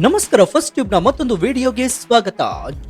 ನಮಸ್ಕಾರ. First tube ನ ಮತ್ತೊಂದು ವಿಡಿಯೋಗೆ ಸ್ವಾಗತ.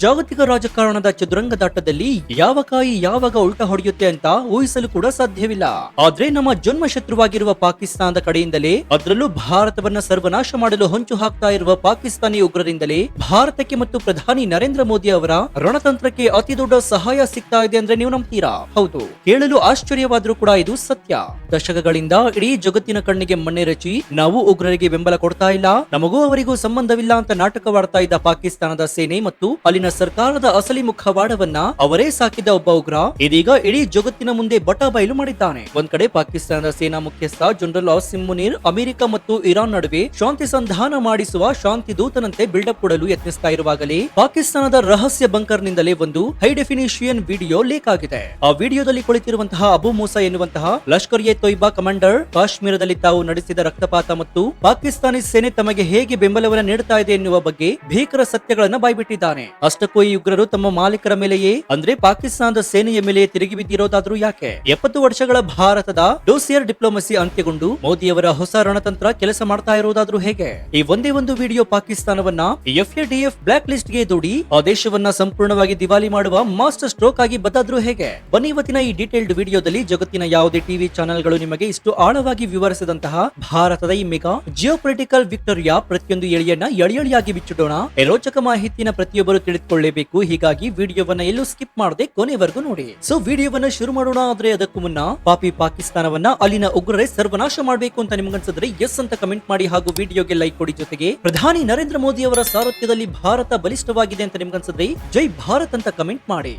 ಜಾಗತಿಕ ರಾಜಕಾರಣದ ಚದುರಂಗದಾಟದಲ್ಲಿ ಯಾವ ಕಾಯಿ ಯಾವಾಗ ಉಲ್ಟಾ ಹೊಡೆಯುತ್ತೆ ಅಂತ ಊಹಿಸಲು ಕೂಡ ಸಾಧ್ಯವಿಲ್ಲ. ಆದ್ರೆ ನಮ್ಮ ಜನ್ಮ ಶತ್ರುವಾಗಿರುವ ಪಾಕಿಸ್ತಾನದ ಕಡೆಯಿಂದಲೇ, ಅದರಲ್ಲೂ ಭಾರತವನ್ನ ಸರ್ವನಾಶ ಮಾಡಲು ಹೊಂಚು ಹಾಕ್ತಾ ಇರುವ ಪಾಕಿಸ್ತಾನಿ ಉಗ್ರರಿಂದಲೇ ಭಾರತಕ್ಕೆ ಮತ್ತು ಪ್ರಧಾನಿ ನರೇಂದ್ರ ಮೋದಿ ಅವರ ರಣತಂತ್ರಕ್ಕೆ ಅತಿ ದೊಡ್ಡ ಸಹಾಯ ಸಿಗ್ತಾ ಇದೆ ಅಂದ್ರೆ ನೀವು ನಂಬ್ತೀರಾ? ಹೌದು, ಕೇಳಲು ಆಶ್ಚರ್ಯವಾದ್ರೂ ಕೂಡ ಇದು ಸತ್ಯ. ದಶಕಗಳಿಂದ ಇಡೀ ಜಗತ್ತಿನ ಕಣ್ಣಿಗೆ ಮಣ್ಣೆರಚಿ ನಾವು ಉಗ್ರರಿಗೆ ಬೆಂಬಲ ಕೊಡ್ತಾ ಇಲ್ಲ, ನಮಗೂ ಅವರಿಗೂ ಸಂಬಂಧವಿಲ್ಲ ಅಂತ ನಾಟಕವಾಡ್ತಾ ಇದ್ದ ಪಾಕಿಸ್ತಾನದ ಸೇನೆ ಮತ್ತು ಅಲ್ಲಿನ ಸರ್ಕಾರದ ಅಸಲಿ ಮುಖವಾಡವನ್ನ ಅವರೇ ಸಾಕಿದ ಒಬ್ಬ ಉಗ್ರ ಇದೀಗ ಇಡೀ ಜಗತ್ತಿನ ಮುಂದೆ ಬಟಾಬಯಲು ಮಾಡಿದ್ದಾನೆ. ಒಂದ್ ಕಡೆ ಪಾಕಿಸ್ತಾನದ ಸೇನಾ ಮುಖ್ಯಸ್ಥ ಜನರಲ್ ಆಸಿಮ್ ಮುನೀರ್ ಅಮೆರಿಕ ಮತ್ತು ಇರಾನ್ ನಡುವೆ ಶಾಂತಿ ಸಂಧಾನ ಮಾಡಿಸುವ ಶಾಂತಿ ದೂತನಂತೆ ಬಿಲ್ಡಪ್ ಕೊಡಲು ಯತ್ನಿಸ್ತಾ ಇರುವಾಗಲೇ ಪಾಕಿಸ್ತಾನದ ರಹಸ್ಯ ಬಂಕರ್ ನಿಂದಲೇ ಒಂದು ಹೈ ಡೆಫಿನಿಷನ್ ವಿಡಿಯೋ ಲೀಕ್ ಆಗಿದೆ. ಆ ವಿಡಿಯೋದಲ್ಲಿ ಕುಳಿತಿರುವಂತಹ ಅಬು ಮೂಸಾ ಎನ್ನುವಂತಹ ಲಷ್ಕರ್ ಎ ತೊಯ್ಬಾ ಕಮಾಂಡರ್ ಕಾಶ್ಮೀರದಲ್ಲಿ ತಾವು ನಡೆಸಿದ ರಕ್ತಪಾತ ಮತ್ತು ಪಾಕಿಸ್ತಾನಿ ಸೇನೆ ತಮಗೆ ಹೇಗೆ ಬೆಂಬಲವನ್ನು ನೀಡುತ್ತಾ ಇದೆ ಎನ್ನುವ ಬಗ್ಗೆ ಭೀಕರ ಸತ್ಯಗಳನ್ನ ಬಾಯ್ಬಿಟ್ಟಿದ್ದಾನೆ. ಅಷ್ಟಕ್ಕೂ ಈ ಉಗ್ರರು ತಮ್ಮ ಮಾಲೀಕರ ಮೇಲೆಯೇ ಅಂದ್ರೆ ಪಾಕಿಸ್ತಾನದ ಸೇನೆಯ ಮೇಲೆ ತಿರುಗಿ ಬಿದ್ದಿರೋದಾದ್ರೂ ಯಾಕೆ? 70 ವರ್ಷಗಳ ಭಾರತದ ಡೋಸಿಯರ್ ಡಿಪ್ಲೊಮಸಿ ಅಂತ್ಯಗೊಂಡು ಮೋದಿಯವರ ಹೊಸ ರಣತಂತ್ರ ಕೆಲಸ ಮಾಡ್ತಾ ಇರೋದಾದ್ರೂ ಹೇಗೆ? ಈ ಒಂದೇ ಒಂದು ವಿಡಿಯೋ ಪಾಕಿಸ್ತಾನವನ್ನ FATF ಬ್ಲಾಕ್ ಲಿಸ್ಟ್ ಗೆ ದೂಡಿ ಆ ದೇಶವನ್ನ ಸಂಪೂರ್ಣವಾಗಿ ದಿವಾಲಿ ಮಾಡುವ ಮಾಸ್ಟರ್ ಸ್ಟ್ರೋಕ್ ಆಗಿ ಬದ್ದಾದ್ರೂ ಹೇಗೆ? ಬನ್ನಿ ಇವತ್ತಿನ ಈ ಡೀಟೇಲ್ಡ್ ವಿಡಿಯೋದಲ್ಲಿ ಜಗತ್ತಿನ ಯಾವುದೇ ಟಿವಿ ಚಾನೆಲ್ಗಳು ನಿಮಗೆ ಇಷ್ಟು ಆಳವಾಗಿ ವಿವರಿಸಿದಂತಹ ಭಾರತದ ಈ ಮೆಗಾ ಜಿಯೋಪೊಲಿಟಿಕಲ್ ವಿಕ್ಟರಿಯ ಪ್ರತಿಯೊಂದು ಎಳೆಯನ್ನ ಎಳೆಯಾಗಿ ಬಿಚ್ಚಿಡೋಣ. ರೋಚಕ ಮಾಹಿತಿನ ಪ್ರತಿಯೊಬ್ಬರು ತಿಳಿದುಕೊಳ್ಳಲೇಬೇಕು. ಹೀಗಾಗಿ ವಿಡಿಯೋವನ್ನ ಎಲ್ಲೂ ಸ್ಕಿಪ್ ಮಾಡದೆ ಕೊನೆವರೆಗೂ ನೋಡಿ. ಸೊ ವಿಡಿಯೋವನ್ನ ಶುರು ಮಾಡೋಣ. ಆದ್ರೆ ಅದಕ್ಕೂ ಮುನ್ನ ಪಾಪಿ ಪಾಕಿಸ್ತಾನವನ್ನ ಅಲ್ಲಿನ ಉಗ್ರರೇ ಸರ್ವನಾಶ ಮಾಡಬೇಕು ಅಂತ ನಿಮ್ಗನ್ಸಿದ್ರೆ ಎಸ್ ಅಂತ ಕಮೆಂಟ್ ಮಾಡಿ ಹಾಗೂ ವಿಡಿಯೋಗೆ ಲೈಕ್ ಕೊಡಿ. ಜೊತೆಗೆ ಪ್ರಧಾನಿ ನರೇಂದ್ರ ಮೋದಿ ಅವರ ಸಾರಥ್ಯದಲ್ಲಿ ಭಾರತ ಬಲಿಷ್ಠವಾಗಿದೆ ಅಂತ ನಿಮ್ಗನ್ಸಿದ್ರೆ ಜೈ ಭಾರತ್ ಅಂತ ಕಮೆಂಟ್ ಮಾಡಿ.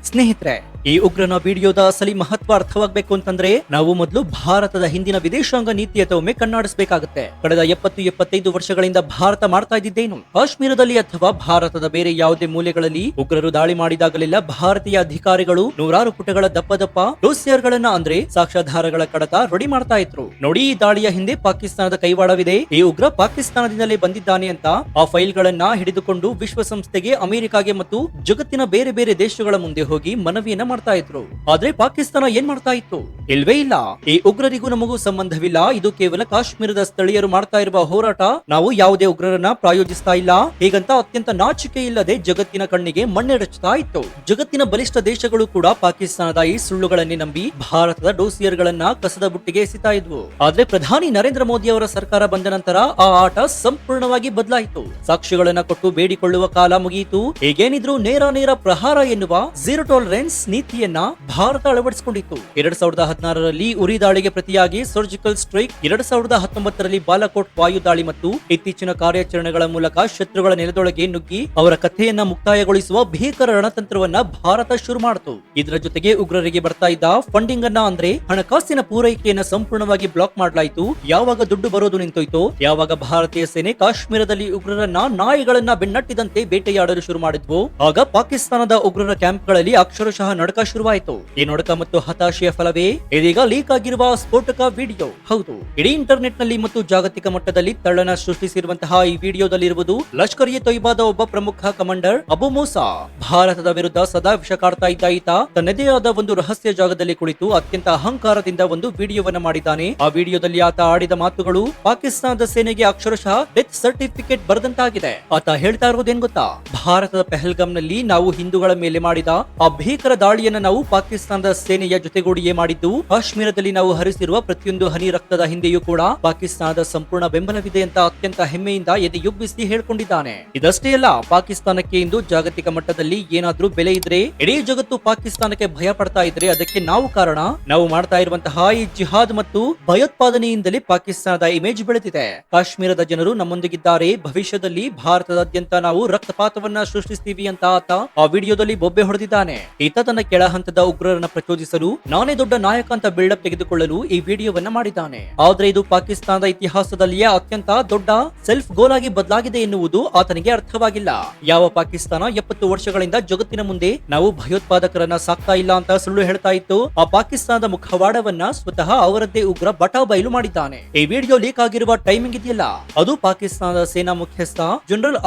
ಸ್ನೇಹಿತರೆ, ಈ ಉಗ್ರನ ವಿಡಿಯೋದ ಅಸಲಿ ಮಹತ್ವ ಅರ್ಥವಾಗಬೇಕು ಅಂತಂದ್ರೆ ನಾವು ಮೊದಲು ಭಾರತದ ಹಿಂದಿನ ವಿದೇಶಾಂಗ ನೀತಿಯತ್ತ ಒಮ್ಮೆ ಕಣ್ಣಾಡಿಸಬೇಕಾಗುತ್ತೆ. ಕಳೆದ 70-75 ವರ್ಷಗಳಿಂದ ಭಾರತ ಮಾಡ್ತಾ ಇದ್ದಿದ್ದೇನು? ಕಾಶ್ಮೀರದಲ್ಲಿ ಅಥವಾ ಭಾರತದ ಬೇರೆ ಯಾವುದೇ ಮೂಲೆಗಳಲ್ಲಿ ಉಗ್ರರು ದಾಳಿ ಮಾಡಿದಾಗಲೆಲ್ಲ ಭಾರತೀಯ ಅಧಿಕಾರಿಗಳು ನೂರಾರು ಪುಟಗಳ ದಪ್ಪ ಡೋಸಿಯರ್ ಗಳನ್ನ ಅಂದ್ರೆ ಸಾಕ್ಷ್ಯಾಧಾರಗಳ ಕಡತ ರೆಡಿ ಮಾಡ್ತಾ ಇದ್ರು. ನೋಡಿ, ಈ ದಾಳಿಯ ಹಿಂದೆ ಪಾಕಿಸ್ತಾನದ ಕೈವಾಡವಿದೆ, ಈ ಉಗ್ರ ಪಾಕಿಸ್ತಾನದಿಂದಲೇ ಬಂದಿದ್ದಾನೆ ಅಂತ ಆ ಫೈಲ್ ಗಳನ್ನ ಹಿಡಿದುಕೊಂಡು ವಿಶ್ವಸಂಸ್ಥೆಗೆ, ಅಮೆರಿಕಾಗೆ ಮತ್ತು ಜಗತ್ತಿನ ಬೇರೆ ಬೇರೆ ದೇಶಗಳ ಮುಂದೆ ಹೋಗಿ ಮನವಿಯನ್ನ ಮಾಡ್ತಾ ಇದ್ರು. ಆದ್ರೆ ಪಾಕಿಸ್ತಾನ ಏನ್ ಮಾಡ್ತಾ ಇತ್ತು? ಇಲ್ವೇ ಇಲ್ಲ. ಈ ಉಗ್ರರಿಗೂ ನಮಗೂ ಸಂಬಂಧವಿಲ್ಲ, ಇದು ಕೇವಲ ಕಾಶ್ಮೀರದ ಸ್ಥಳೀಯರು ಮಾಡ್ತಾ ಇರುವ ಹೋರಾಟ, ನಾವು ಯಾವುದೇ ಉಗ್ರರನ್ನ ಪ್ರಾಯೋಜಿಸ್ತಾ ಇಲ್ಲ, ಹೀಗಂತ ಅತ್ಯಂತ ನಾಚಿಕೆ ಇಲ್ಲದೆ ಜಗತ್ತಿನ ಕಣ್ಣಿಗೆ ಮಣ್ಣೆರಚುತ್ತಾ ಇತ್ತು. ಜಗತ್ತಿನ ಬಲಿಷ್ಠ ದೇಶಗಳು ಕೂಡ ಪಾಕಿಸ್ತಾನದ ಈ ಸುಳ್ಳುಗಳನ್ನೇ ನಂಬಿ ಭಾರತದ ಡೋಸಿಯರ್ ಗಳನ್ನ ಕಸದ ಬುಟ್ಟಿಗೆ ಎಸಿತಾ ಇದ್ವು. ಆದ್ರೆ ಪ್ರಧಾನಿ ನರೇಂದ್ರ ಮೋದಿ ಅವರ ಸರ್ಕಾರ ಬಂದ ನಂತರ ಆ ಆಟ ಸಂಪೂರ್ಣವಾಗಿ ಬದಲಾಯಿತು. ಸಾಕ್ಷ್ಯಗಳನ್ನ ಕೊಟ್ಟು ಬೇಡಿಕೊಳ್ಳುವ ಕಾಲ ಮುಗಿಯಿತು. ಹೇಗೇನಿದ್ರು ನೇರ ಪ್ರಹಾರ ಎನ್ನುವ ಝೀರೋ ಟಾಲರೆನ್ಸ್ ನೀತಿಯನ್ನ ಭಾರತ ಅಳವಡಿಸಿಕೊಂಡಿತ್ತು. 2016ರಲ್ಲಿ ಉರಿ ದಾಳಿಗೆ ಪ್ರತಿಯಾಗಿ ಸರ್ಜಿಕಲ್ ಸ್ಟ್ರೈಕ್, 2019ರಲ್ಲಿ ಬಾಲಾಕೋಟ್ ವಾಯು ದಾಳಿ ಮತ್ತು ಇತ್ತೀಚಿನ ಕಾರ್ಯಾಚರಣೆಗಳ ಮೂಲಕ ಶತ್ರುಗಳ ನೆಲದೊಳಗೆ ನುಗ್ಗಿ ಅವರ ಕಥೆಯನ್ನ ಮುಕ್ತಾಯಗೊಳಿಸುವ ಭೀಕರ ರಣತಂತ್ರವನ್ನ ಭಾರತ ಶುರು ಮಾಡಿತು. ಇದರ ಜೊತೆಗೆ ಉಗ್ರರಿಗೆ ಬರ್ತಾ ಇದ್ದ ಫಂಡಿಂಗ್ ಅನ್ನ ಅಂದ್ರೆ ಹಣಕಾಸಿನ ಪೂರೈಕೆಯನ್ನ ಸಂಪೂರ್ಣವಾಗಿ ಬ್ಲಾಕ್ ಮಾಡಲಾಯಿತು. ಯಾವಾಗ ದುಡ್ಡು ಬರೋದು ನಿಂತೋಯ್ತೋ, ಯಾವಾಗ ಭಾರತೀಯ ಸೇನೆ ಕಾಶ್ಮೀರದಲ್ಲಿ ಉಗ್ರರನ್ನ ನಾಯಿಗಳನ್ನ ಬೆನ್ನಟ್ಟಿದಂತೆ ಬೇಟೆಯಾಡಲು ಶುರು ಮಾಡಿದ್ವು, ಆಗ ಪಾಕಿಸ್ತಾನದ ಉಗ್ರರ ಕ್ಯಾಂಪ್ಗಳಲ್ಲಿ ಅಕ್ಷರಶಃ ನಡಕ ಶುರುವಾಯಿತು. ಈ ನಡಕ ಮತ್ತು ಹತಾಶೆಯ ಫಲವೇ ಇದೀಗ ಲೀಕ್ ಆಗಿರುವ ಸ್ಫೋಟಕ ವಿಡಿಯೋ. ಹೌದು, ಇಡೀ ಇಂಟರ್ನೆಟ್ ನಲ್ಲಿ ಮತ್ತು ಜಾಗತಿಕ ಮಟ್ಟದಲ್ಲಿ ತಳ್ಳನ ಸೃಷ್ಟಿಸಿರುವಂತಹ ಈ ವಿಡಿಯೋದಲ್ಲಿರುವುದು ಲಷ್ಕರ್ ಎ ತೊಯ್ಬಾದ ಒಬ್ಬ ಪ್ರಮುಖ ಕಮಾಂಡರ್ ಅಬು ಮೂಸಾ. ಭಾರತದ ವಿರುದ್ಧ ಸದಾ ವಿಷ ಕಾಡ್ತಾ ಇದ್ದ ಈತ ತನ್ನದೇ ಆದ ಒಂದು ರಹಸ್ಯ ಜಾಗದಲ್ಲಿ ಕುಳಿತು ಅತ್ಯಂತ ಅಹಂಕಾರದಿಂದ ಒಂದು ವಿಡಿಯೋವನ್ನ ಮಾಡಿದ್ದಾನೆ. ಆ ವಿಡಿಯೋದಲ್ಲಿ ಆತ ಆಡಿದ ಮಾತುಗಳು ಪಾಕಿಸ್ತಾನದ ಸೇನೆಗೆ ಅಕ್ಷರಶಃ ಡೆತ್ ಸರ್ಟಿಫಿಕೇಟ್ ಬರೆದಂತಾಗಿದೆ. ಆತ ಹೇಳ್ತಾ ಇರೋದೇನ್ ಗೊತ್ತಾ? ಭಾರತದ ಪೆಹಲ್ಗಾಮ್ ನಲ್ಲಿ ನಾವು ಹಿಂದೂಗಳ ಮೇಲೆ ಮಾಡಿದ ಆ ಭೀಕರ ದಾಳಿಯನ್ನ ನಾವು ಪಾಕಿಸ್ತಾನದ ಸೇನೆಯ ಜೊತೆಗೂಡಿಯೇ ಮಾಡಿದ್ದು, ಕಾಶ್ಮೀರದಲ್ಲಿ ನಾವು ಹರಿಸಿರುವ ಪ್ರತಿಯೊಂದು ಹನಿ ರಕ್ತದ ಹಿಂದೆಯೂ ಕೂಡ ಪಾಕಿಸ್ತಾನದ ಸಂಪೂರ್ಣ ಬೆಂಬಲವಿದೆ ಅಂತ ಅತ್ಯಂತ ಹೆಮ್ಮೆಯಿಂದ ಎದೆಯುಬ್ಬಿಸಿ ಹೇಳ್ಕೊಂಡಿದ್ದಾನೆ. ಇದಷ್ಟೇ ಅಲ್ಲ, ಪಾಕಿಸ್ತಾನಕ್ಕೆ ಇಂದು ಜಾಗತಿಕ ಮಟ್ಟದಲ್ಲಿ ಏನಾದ್ರೂ ಬೆಲೆ ಇದ್ರೆ, ಇಡೀ ಜಗತ್ತು ಪಾಕಿಸ್ತಾನಕ್ಕೆ ಭಯ ಪಡ್ತಾ ಇದ್ರೆ ಅದಕ್ಕೆ ನಾವು ಕಾರಣ. ನಾವು ಮಾಡ್ತಾ ಇರುವಂತಹ ಈ ಜಿಹಾದ್ ಮತ್ತು ಭಯೋತ್ಪಾದನೆಯಿಂದಲೇ ಪಾಕಿಸ್ತಾನದ ಇಮೇಜ್ ಬೆಳೆದಿದೆ. ಕಾಶ್ಮೀರದ ಜನರು ನಮ್ಮೊಂದಿಗಿದ್ದಾರೆ, ಭವಿಷ್ಯದಲ್ಲಿ ಭಾರತದಾದ್ಯಂತ ನಾವು ರಕ್ತಪಾತವನ್ನ ಸೃಷ್ಟಿಸ್ತೀವಿ ಅಂತ ಆತ ಆ ವಿಡಿಯೋದಲ್ಲಿ ಬೊಬ್ಬೆ ಹೊಡೆದಿದ್ದಾನೆ. ಈತ ತನ್ನ ಕೆಳ ಹಂತದ ಉಗ್ರರನ್ನ ಪ್ರಚೋದಿಸಲು, ನಾನೇ ದೊಡ್ಡ ನಾಯಕ ಅಂತ ಬಿಲ್ಡಪ್ ತೆಗೆದುಕೊಳ್ಳಲು ಈ ವಿಡಿಯೋವನ್ನ ಮಾಡಿದ್ದಾನೆ. ಆದ್ರೆ ಇದು ಪಾಕಿಸ್ತಾನದ ಇತಿಹಾಸದಲ್ಲಿಯೇ ಅತ್ಯಂತ ದೊಡ್ಡ ಸೆಲ್ಫ್ ಗೋಲ್ ಆಗಿ ಬದಲಾಗಿದೆ ಎನ್ನುವುದು ಆತನಿಗೆ ಅರ್ಥವಾಗಿಲ್ಲ. ಯಾವ ಪಾಕಿಸ್ತಾನ 70 ವರ್ಷಗಳಿಂದ ಜಗತ್ತಿನ ಮುಂದೆ ನಾವು ಭಯೋತ್ಪಾದಕರನ್ನ ಸಾಕ್ತಾ ಇಲ್ಲ ಅಂತ ಸುಳ್ಳು ಹೇಳ್ತಾ ಇತ್ತು, ಆ ಪಾಕಿಸ್ತಾನದ ಮುಖವಾಡವನ್ನ ಸ್ವತಃ ಅವರದ್ದೇ ಉಗ್ರ ಬಟಾಬಯಲು ಮಾಡಿದ್ದಾನೆ. ಈ ವಿಡಿಯೋ ಲೀಕ್ ಆಗಿರುವ ಟೈಮಿಂಗ್ ಇದೆಯಲ್ಲ, ಅದು ಪಾಕಿಸ್ತಾನದ ಸೇನಾ ಮುಖ್ಯಸ್ಥ ಜನರಲ್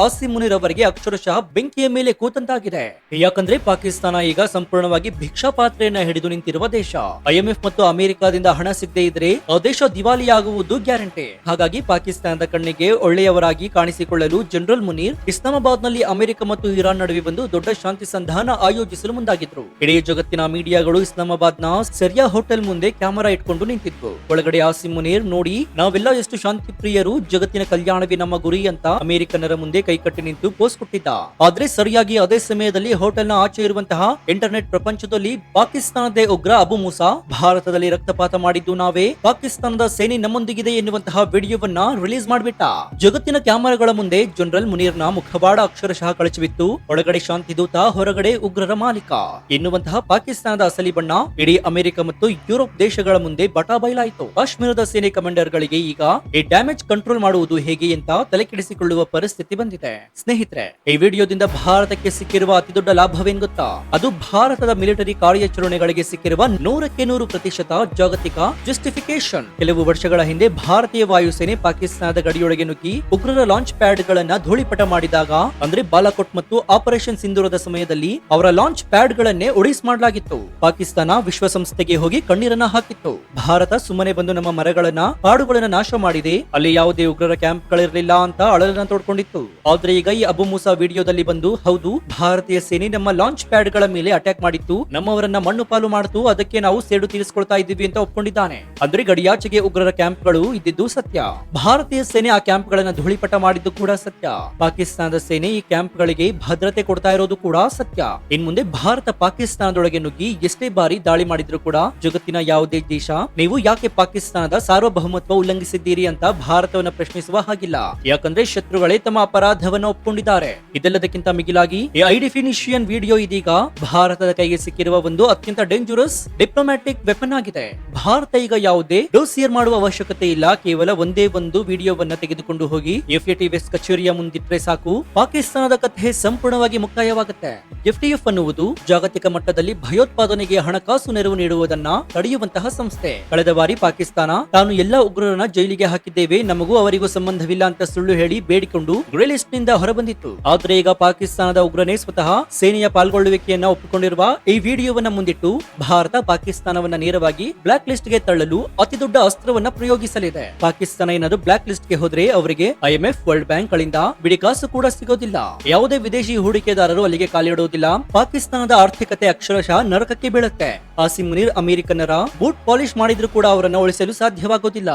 ಆಸಿಮ್ ಮುನೀರ್ ಅವರಿಗೆ ಅಕ್ಷರಶಃ ಬೆಂಕಿಯ ಮೇಲೆ ಕೂತಂತಾಗಿದೆ. ಯಾಕಂದ್ರೆ ಪಾಕಿಸ್ತಾನ ಈಗ ಸಂಪೂರ್ಣವಾಗಿ ಭಿಕ್ಷಾ ಪಾತ್ರೆಯನ್ನ ಹಿಡಿದು ನಿಂತಿರುವ ದೇಶ. IMF ಮತ್ತು ಅಮೆರಿಕದಿಂದ ಹಣ ಸಿಗದೇ ಇದ್ರೆ ಆ ದೇಶ ದಿವಾಳಿಯಾಗುವುದು ಗ್ಯಾರಂಟಿ. ಹಾಗಾಗಿ ಪಾಕಿಸ್ತಾನದ ಕಣ್ಣಿಗೆ ಒಳ್ಳೆಯವರಾಗಿ ಕಾಣಿಸಿಕೊಳ್ಳಲು ಜನರಲ್ ಮುನೀರ್ ಇಸ್ಲಾಮಾಬಾದ್ ನಲ್ಲಿ ಅಮೆರಿಕ ಮತ್ತು ಇರಾನ್ ನಡುವೆ ಒಂದು ದೊಡ್ಡ ಶಾಂತಿ ಸಂಧಾನ ಆಯೋಜಿಸಲು ಮುಂದಾಗಿದ್ರು. ಇಡೀ ಜಗತ್ತಿನ ಮೀಡಿಯಾಗಳು ಇಸ್ಲಾಮಾಬಾದ್ ನ ಸೆರಿಯಾ ಹೋಟೆಲ್ ಮುಂದೆ ಕ್ಯಾಮೆರಾ ಇಟ್ಕೊಂಡು ನಿಂತಿದ್ವು. ಒಳಗಡೆ ಆಸಿಮ್ ಮುನೀರ್ ನೋಡಿ, ನಾವೆಲ್ಲ ಎಷ್ಟು ಶಾಂತಿ ಪ್ರಿಯರು, ಜಗತ್ತಿನ ಕಲ್ಯಾಣವೇ ನಮ್ಮ ಗುರಿ ಅಂತ ಅಮೆರಿಕನ್ನರ ಮುಂದೆ ಕೈಕಟ್ಟಿ ನಿಂತು ಪೋಸ್ ಕೊಟ್ಟಿದ್ದ. ಆದ್ರೆ ಸರಿಯಾಗಿ ಅದೇ ಸಮಯದಲ್ಲಿ ಹೋಟೆಲ್ ನ ಆಚೆ ಇರುವಂತಹ ಇಂಟರ್ನೆಟ್ ಪ್ರಪಂಚದಲ್ಲಿ ಪಾಕಿಸ್ತಾನದ ಉಗ್ರ ಅಬು ಮೂಸಾ ಭಾರತದಲ್ಲಿ ರಕ್ತಪಾತ ಮಾಡಿದ್ದು ನಾವೇ, ಪಾಕಿಸ್ತಾನದ ಸೇನೆ ನಮ್ಮೊಂದಿಗಿದೆ ಎನ್ನುವಂತಹ ವಿಡಿಯೋವನ್ನ ರಿಲೀಸ್ ಮಾಡಿಬಿಟ್ಟ. ಜಗತ್ತಿನ ಕ್ಯಾಮೆರಾಗಳ ಮುಂದೆ ಜನರಲ್ ಮುನೀರ್ನ ಮುಖವಾಡ ಅಕ್ಷರಶಃ ಕಳಚಿಬಿತ್ತು. ಒಳಗಡೆ ಶಾಂತಿ ದೂತ, ಹೊರಗಡೆ ಉಗ್ರರ ಮಾಲೀಕ ಎನ್ನುವಂತಹ ಪಾಕಿಸ್ತಾನದ ಅಸಲಿ ಬಣ್ಣ ಇಡೀ ಅಮೆರಿಕ ಮತ್ತು ಯುರೋಪ್ ದೇಶಗಳ ಮುಂದೆ ಬಟಾ ಬಯಲಾಯಿತು. ಕಾಶ್ಮೀರದ ಸೇನೆ ಕಮಾಂಡರ್ ಗಳಿಗೆ ಈಗ ಈ ಡ್ಯಾಮೇಜ್ ಕಂಟ್ರೋಲ್ ಮಾಡುವುದು ಹೇಗೆ ಅಂತ ತಲೆಕೆಡಿಸಿಕೊಳ್ಳುವ ಪರಿಸ್ಥಿತಿ ಬಂದಿದೆ. ಸ್ನೇಹಿತರೆ, ಈ ವಿಡಿಯೋದಿಂದ ಭಾರತಕ್ಕೆ ಸಿಕ್ಕಿರುವ ಅತಿ ದೊಡ್ಡ ಲಾಭವೇನ್ ಗೊತ್ತಾ? ಅದು ಭಾರತದ ಮಿಲಿಟರಿ ಕಾರ್ಯಾಚರಣೆಗಳಿಗೆ ಸಿಕ್ಕಿರುವ 100% ಜಾಗತಿಕ ಜಸ್ಟಿಫಿಕೇಶನ್. ಕೆಲವು ವರ್ಷಗಳ ಹಿಂದೆ ಭಾರತೀಯ ವಾಯುಸೇನೆ ಪಾಕಿಸ್ತಾನದ ಗಡಿಯೊಳಗೆ ನುಗ್ಗಿ ಉಗ್ರರ ಲಾಂಚ್ ಪ್ಯಾಡ್ ಗಳನ್ನ ಧೂಳಿಪಟ ಮಾಡಿದಾಗ, ಅಂದ್ರೆ ಬಾಲಾಕೋಟ್ ಮತ್ತು ಆಪರೇಷನ್ ಸಿಂಧೂರದ ಸಮಯದಲ್ಲಿ ಅವರ ಲಾಂಚ್ ಪ್ಯಾಡ್ ಗಳನ್ನೇ ಒಡಿಸ್ ಮಾಡಲಾಗಿತ್ತು. ಪಾಕಿಸ್ತಾನ ವಿಶ್ವಸಂಸ್ಥೆಗೆ ಹೋಗಿ ಕಣ್ಣೀರನ್ನ ಹಾಕಿತ್ತು. ಭಾರತ ಸುಮ್ಮನೆ ಬಂದು ನಮ್ಮ ಮರಗಳನ್ನ, ಕಾಡುಗಳನ್ನ ನಾಶ ಮಾಡಿದೆ, ಅಲ್ಲಿ ಯಾವುದೇ ಉಗ್ರರ ಕ್ಯಾಂಪ್ ಗಳಿರಲಿಲ್ಲ ಅಂತ ಅಳಲನ್ನ ತೋಡ್ಕೊಂಡಿತ್ತು. ಆದ್ರೆ ಈಗ ಈ ಅಬು ಮೂಸಾ ವಿಡಿಯೋದಲ್ಲಿ ಬಂದು, ಹೌದು, ಭಾರತೀಯ ಸೇನೆ ನಮ್ಮ ಲಾಂಚ್ ಪ್ಯಾಡ್ ಗಳ ಮೇಲೆ ಅಟ್ಯಾಕ್ ಮಾಡಿತ್ತು, ನಮ್ಮವರನ್ನ ಮಣ್ಣು ಪಾಲು ಮಾಡಿತು, ಅದಕ್ಕೆ ನಾವು ಸೇಡು ತೀರಿಸಿಕೊಳ್ತಾ ಇದ್ದೀವಿ ಅಂತ ಒಪ್ಕೊಂಡಿದ್ದಾನೆ. ಅಂದ್ರೆ ಗಡಿಯಾಚೆಗೆ ಉಗ್ರರ ಕ್ಯಾಂಪ್ ಗಳು ಇದ್ದಿದ್ದು ಸತ್ಯ. ಭಾರತೀಯ ಸೇನೆ ಆ ಕ್ಯಾಂಪ್ ಗಳನ್ನ ಧೂಳಿಪಟ ಮಾಡಿದ್ದು ಕೂಡ ಸತ್ಯ. ಪಾಕಿಸ್ತಾನದ ಸೇನೆ ಈ ಕ್ಯಾಂಪ್ ಗಳಿಗೆ ಭದ್ರತೆ ಕೊಡ್ತಾ ಇರೋದು ಕೂಡ ಸತ್ಯ. ಇನ್ ಮುಂದೆ ಭಾರತ ಪಾಕಿಸ್ತಾನದೊಳಗೆ ನುಗ್ಗಿ ಎಷ್ಟೇ ಬಾರಿ ದಾಳಿ ಮಾಡಿದ್ರು ಕೂಡ ಜಗತ್ತಿನ ಯಾವುದೇ ದೇಶ ನೀವು ಯಾಕೆ ಪಾಕಿಸ್ತಾನದ ಸಾರ್ವಭೌಮತ್ವ ಉಲ್ಲಂಘಿಸಿದ್ದೀರಿ ಅಂತ ಭಾರತವನ್ನ ಪ್ರಶ್ನಿಸುವ ಹಾಗಿಲ್ಲ. ಯಾಕಂದ್ರೆ ಶತ್ರುಗಳೇ ತಮ್ಮ ಅಪರಾಧವನ್ನ ಒಪ್ಪಿಕೊಂಡಿದ್ದಾರೆ. ಇದೆಲ್ಲದಕ್ಕಿಂತ ಮಿಗಿಲಾಗಿ ಈ ಐ ಡೆಫಿನಿಷನ್ ವಿಡಿಯೋ ಇದೀಗ ಭಾರತದ ಕೈಗೆ ಸಿಕ್ಕಿರುವ ಒಂದು ಅತ್ಯಂತ ಡೇಂಜರಸ್ ಡಿಪ್ಲೊಮ್ಯಾಟಿಕ್ ವೆಪನ್ ಆಗಿದೆ. ಭಾರತ ಈಗ ಯಾವುದೇ ಡೋಸಿಯರ್ ಮಾಡುವ ಅವಶ್ಯಕತೆ ಇಲ್ಲ. ಕೇವಲ ಒಂದೇ ಒಂದು ವಿಡಿಯೋವನ್ನ ತೆಗೆದುಕೊಂಡು ಹೋಗಿ FATF ಕಚೇರಿಯ ಮುಂದಿಟ್ರೆ ಸಾಕು, ಪಾಕಿಸ್ತಾನದ ಕಥೆ ಸಂಪೂರ್ಣವಾಗಿ ಮುಕ್ತಾಯವಾಗುತ್ತೆ. FATF ಅನ್ನುವುದು ಜಾಗತಿಕ ಮಟ್ಟದಲ್ಲಿ ಭಯೋತ್ಪಾದನೆಗೆ ಹಣಕಾಸು ನೆರವು ನೀಡುವುದನ್ನ ತಡೆಯುವಂತಹ ಸಂಸ್ಥೆ. ಕಳೆದ ಬಾರಿ ಪಾಕಿಸ್ತಾನ ತಾನು ಎಲ್ಲಾ ಉಗ್ರರನ್ನ ಜೈಲಿಗೆ ಹಾಕಿದ್ದೇವೆ, ನಮಗೂ ಅವರಿಗೂ ಸಂಬಂಧವಿಲ್ಲ ಅಂತ ಸುಳ್ಳು ಹೇಳಿ ಬೇಡಿಕೊಂಡು ಗ್ರೇ ಲಿಸ್ಟ್ ನಿಂದ ಹೊರಬಂದಿತ್ತು. ಆದ್ರೆ ಈಗ ಪಾಕಿಸ್ತಾನದ ಉಗ್ರನೇ ಸ್ವತಃ ಸೇನೆಯ ಪಾಲ್ಗೊಳ್ಳುವಿಕೆಯನ್ನ ಒಪ್ಪಿಕೊಂಡಿರುವ ಈ ವಿಡಿಯೋವನ್ನ ಮುಂದಿಟ್ಟು ಭಾರತ ಪಾಕಿಸ್ತಾನವನ್ನ ನೇರವಾಗಿ ಬ್ಲಾಕ್ ಲಿಸ್ಟ್ ಗೆ ತಳ್ಳಲು ಅತಿ ದೊಡ್ಡ ಅಸ್ತ್ರವನ್ನ ಪ್ರಯೋಗಿಸಲಿದೆ. ಪಾಕಿಸ್ತಾನ ಏನಾದ್ರು ಬ್ಲಾಕ್ ಲಿಸ್ಟ್ ಗೆ ಹೋದ್ರೆ ಅವರಿಗೆ IMF, ವರ್ಲ್ಡ್ ಬ್ಯಾಂಕ್ ಗಳಿಂದ ಬಿಡಿಕಾಸು ಕೂಡ ಸಿಗೋದಿಲ್ಲ. ಯಾವುದೇ ವಿದೇಶಿ ಹೂಡಿಕೆದಾರರು ಅಲ್ಲಿಗೆ ಕಾಲಿಡುವುದಿಲ್ಲ. ಪಾಕಿಸ್ತಾನದ ಆರ್ಥಿಕತೆ ಅಕ್ಷರಶಃ ನರಕಕ್ಕೆ ಬೀಳುತ್ತೆ. ಆಸಿಮ್ ಮುನೀರ್ ಅಮೆರಿಕನ್ನರ ಬೂಟ್ ಪಾಲಿಶ್ ಮಾಡಿದ್ರು ಕೂಡ ಅವರನ್ನ ಉಳಿಸಲು ಸಾಧ್ಯವಾಗೋದಿಲ್ಲ.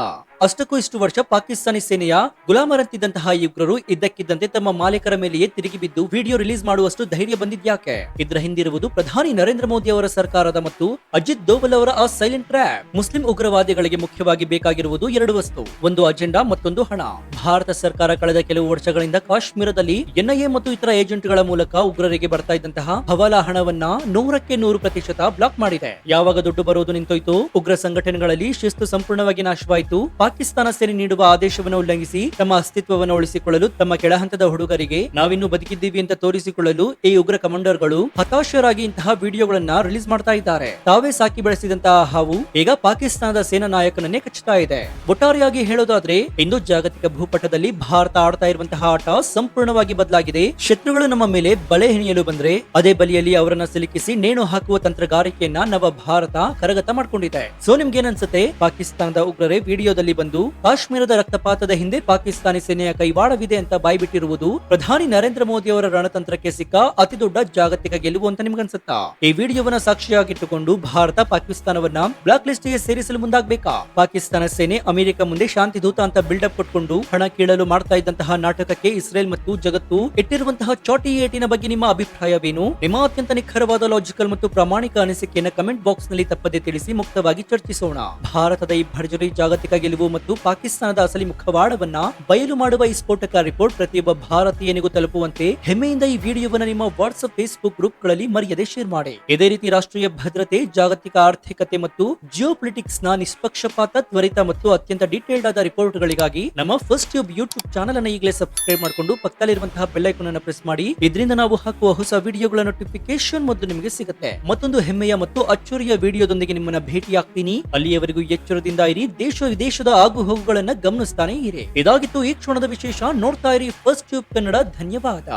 ಅಷ್ಟಕ್ಕೂ ಇಷ್ಟು ವರ್ಷ ಪಾಕಿಸ್ತಾನಿ ಸೇನೆಯ ಗುಲಾಮರಂತಿದ್ದಂತಹ ಈ ಉಗ್ರರು ಇದ್ದಕ್ಕಿದ್ದಂತೆ ತಮ್ಮ ಮಾಲೀಕರ ಮೇಲೆಯೇ ತಿರುಗಿ ಬಿದ್ದು ವಿಡಿಯೋ ರಿಲೀಸ್ ಮಾಡುವಷ್ಟು ಧೈರ್ಯ ಬಂದಿದ್ಯಾಕೆ? ಇದರ ಹಿಂದಿರುವುದು ಪ್ರಧಾನಿ ನರೇಂದ್ರ ಮೋದಿ ಅವರ ಸರ್ಕಾರದ ಮತ್ತು ಅಜಿತ್ ದೋವಲ್ ಅವರ ಆ ಸೈಲೆಂಟ್ ಟ್ರ್ಯಾಪ್. ಮುಸ್ಲಿಂ ಉಗ್ರವಾದಿಗಳಿಗೆ ಮುಖ್ಯವಾಗಿ ಬೇಕಾಗಿರುವುದು ಎರಡು ವಸ್ತು, ಒಂದು ಅಜೆಂಡಾ, ಮತ್ತೊಂದು ಹಣ. ಭಾರತ ಸರ್ಕಾರ ಕಳೆದ ಕೆಲವು ವರ್ಷಗಳಿಂದ ಕಾಶ್ಮೀರದಲ್ಲಿ NIA ಮತ್ತು ಇತರ ಏಜೆಂಟ್ಗಳ ಮೂಲಕ ಉಗ್ರರಿಗೆ ಬರ್ತಾ ಇದ್ದಂತಹ ಹವಾಲಾ ಹಣವನ್ನ 100% ಬ್ಲಾಕ್ ಮಾಡಿದೆ. ಯಾವಾಗ ದುಡ್ಡು ಬರೋದು ನಿಂತೋಯ್ತು, ಉಗ್ರ ಸಂಘಟನೆಗಳಲ್ಲಿ ಶಿಸ್ತು ಸಂಪೂರ್ಣವಾಗಿ ನಾಶವಾಯಿತು. ಪಾಕಿಸ್ತಾನ ಸೇನೆ ನೀಡುವ ಆದೇಶವನ್ನು ಉಲ್ಲಂಘಿಸಿ ತಮ್ಮ ಅಸ್ತಿತ್ವವನ್ನು ಉಳಿಸಿಕೊಳ್ಳಲು, ತಮ್ಮ ಕೆಳಹಂತದ ಹುಡುಗರಿಗೆ ನಾವಿನ್ನು ಬದುಕಿದ್ದೀವಿ ಅಂತ ತೋರಿಸಿಕೊಳ್ಳಲು ಈ ಉಗ್ರ ಕಮಾಂಡರ್ಗಳು ಹತಾಶರಾಗಿ ಇಂತಹ ವಿಡಿಯೋಗಳನ್ನ ರಿಲೀಸ್ ಮಾಡ್ತಾ ಇದ್ದಾರೆ. ತಾವೇ ಸಾಕಿ ಬೆಳೆಸಿದಂತಹ ಹಾವು ಈಗ ಪಾಕಿಸ್ತಾನದ ಸೇನಾ ನಾಯಕನನ್ನೇ ಕಚ್ಚುತ್ತಾ ಇದೆ. ಒಟ್ಟಾರೆಯಾಗಿ ಹೇಳೋದಾದ್ರೆ ಇಂದು ಜಾಗತಿಕ ಭೂಪಟದಲ್ಲಿ ಭಾರತ ಆಡ್ತಾ ಇರುವಂತಹ ಆಟ ಸಂಪೂರ್ಣವಾಗಿ ಬದಲಾಗಿದೆ. ಶತ್ರುಗಳು ನಮ್ಮ ಮೇಲೆ ಬಲೆ ಹೆಣೆಯಲು ಬಂದ್ರೆ ಅದೇ ಬಲಿಯಲ್ಲಿ ಅವರನ್ನ ಸಿಲುಕಿಸಿ ನೇಣು ಹಾಕುವ ತಂತ್ರಗಾರಿಕೆಯನ್ನ ನವ ಭಾರತ ಕರಗತ ಮಾಡ್ಕೊಂಡಿದೆ. ಸೊ ನಿಮ್ಗೇನನ್ಸುತ್ತೆ? ಪಾಕಿಸ್ತಾನದ ಉಗ್ರರೇ ವಿಡಿಯೋದಲ್ಲಿ ಬಂದು ಕಾಶ್ಮೀರದ ರಕ್ತಪಾತದ ಹಿಂದೆ ಪಾಕಿಸ್ತಾನಿ ಸೇನೆಯ ಕೈವಾಡವಿದೆ ಅಂತ ಬಾಯ್ಬಿಟ್ಟಿರುವುದು ಪ್ರಧಾನಿ ನರೇಂದ್ರ ಮೋದಿ ಅವರ ರಣತಂತ್ರಕ್ಕೆ ಸಿಕ್ಕ ಅತಿ ದೊಡ್ಡ ಜಾಗತಿಕ ಗೆಲುವು ಅಂತ ನಿಮ್ಗನ್ಸುತ್ತಾ? ಈ ವಿಡಿಯೋವನ್ನ ಸಾಕ್ಷಿಯಾಗಿಟ್ಟುಕೊಂಡು ಭಾರತ ಪಾಕಿಸ್ತಾನವನ್ನ ಬ್ಲಾಕ್ ಲಿಸ್ಟ್ ಗೆ ಸೇರಿಸಲು ಮುಂದಾಗಬೇಕಾ? ಪಾಕಿಸ್ತಾನ ಸೇನೆ ಅಮೆರಿಕ ಮುಂದೆ ಶಾಂತಿ ದೂತ ಅಂತ ಬಿಲ್ಡಪ್ ಕೊಟ್ಕೊಂಡು ಹಣ ಕೀಳಲು ಮಾಡ್ತಾ ಇದ್ದಂತಹ ನಾಟಕಕ್ಕೆ ಇಸ್ರೇಲ್ ಮತ್ತು ಜಗತ್ತು ಇಟ್ಟಿರುವಂತಹ ಚಾಟಿ ಏಟಿನ ಬಗ್ಗೆ ನಿಮ್ಮ ಅಭಿಪ್ರಾಯವೇನು? ನಿಮ್ಮ ಅತ್ಯಂತ ನಿಖರವಾದ ಲಾಜಿಕಲ್ ಮತ್ತು ಪ್ರಾಮಾಣಿಕ ಅನಿಸಿಕೆಯನ್ನು ಕಮೆಂಟ್ ಬಾಕ್ಸ್ ನಲ್ಲಿ ತಪ್ಪದೆ ತಿಳಿಸಿ, ಮುಕ್ತವಾಗಿ ಚರ್ಚಿಸೋಣ. ಭಾರತದ ಈ ಭರ್ಜರಿ ಜಾಗತಿಕ ಗೆಲುವು ಮತ್ತು ಪಾಕಿಸ್ತಾನದ ಅಸಲಿ ಮುಖವಾಡವನ್ನ ಬಯಲು ಮಾಡುವ ಈ ಸ್ಫೋಟಕ ರಿಪೋರ್ಟ್ ಪ್ರತಿಯೊಬ್ಬ ಭಾರತೀಯನಿಗೂ ತಲುಪುವಂತೆ ಹೆಮ್ಮೆಯಿಂದ ಈ ವಿಡಿಯೋವನ್ನ ನಿಮ್ಮ ವಾಟ್ಸ್ಆಪ್, ಫೇಸ್ಬುಕ್ ಗ್ರೂಪ್ ಗಳಲ್ಲಿ ಮರೆಯದೆ ಶೇರ್ ಮಾಡಿ. ಇದೇ ರೀತಿ ರಾಷ್ಟ್ರೀಯ ಭದ್ರತೆ, ಜಾಗತಿಕ ಆರ್ಥಿಕತೆ ಮತ್ತು ಜಿಯೋಪೊಲಿಟಿಕ್ಸ್ ನ ನಿಷ್ಪಕ್ಷಪಾತ, ತ್ವರಿತ ಮತ್ತು ಅತ್ಯಂತ ಡೀಟೇಲ್ಡ್ ಆದ ರಿಪೋರ್ಟ್ ಗಳಿಗಾಗಿ ನಮ್ಮ ಫಸ್ಟ್ ಟ್ಯೂಬ್ ಯೂಟ್ಯೂಬ್ ಚಾನಲ್ ಅನ್ನು ಈಗಲೇ ಸಬ್ಸ್ಕ್ರೈಬ್ ಮಾಡಿಕೊಂಡು ಪಕ್ಕದಲ್ಲಿರುವಂತಹ ಬೆಲ್ ಐಕಾನ್ ಅನ್ನು ಪ್ರೆಸ್ ಮಾಡಿ. ಇದರಿಂದ ನಾವು ಹಾಕುವ ಹೊಸ ವಿಡಿಯೋಗಳ ನೋಟಿಫಿಕೇಶನ್ ಮೊದಲು ನಿಮಗೆ ಸಿಗುತ್ತೆ. ಮತ್ತೊಂದು ಹೆಮ್ಮೆಯ ಮತ್ತು ಅಚ್ಚರಿಯ ವಿಡಿಯೋದೊಂದಿಗೆ ನಿಮ್ಮನ್ನ ಭೇಟಿಯಾಗ್ತೀನಿ. ಅಲ್ಲಿಯವರೆಗೂ ಎಚ್ಚರದಿಂದ ಇರಿ, ದೇಶ ವಿದೇಶದ ಆಗು ಹೋಗುಗಳನ್ನ ಗಮನಿಸ್ತಾನೆ ಇರಿ. ಇದಾಗಿತ್ತು ಈ ಕ್ಷಣದ ವಿಶೇಷ. ನೋಡ್ತಾ ಇರಿ ಫಸ್ಟ್ ಟ್ಯೂಬ್ ಕನ್ನಡ. ಧನ್ಯವಾದ.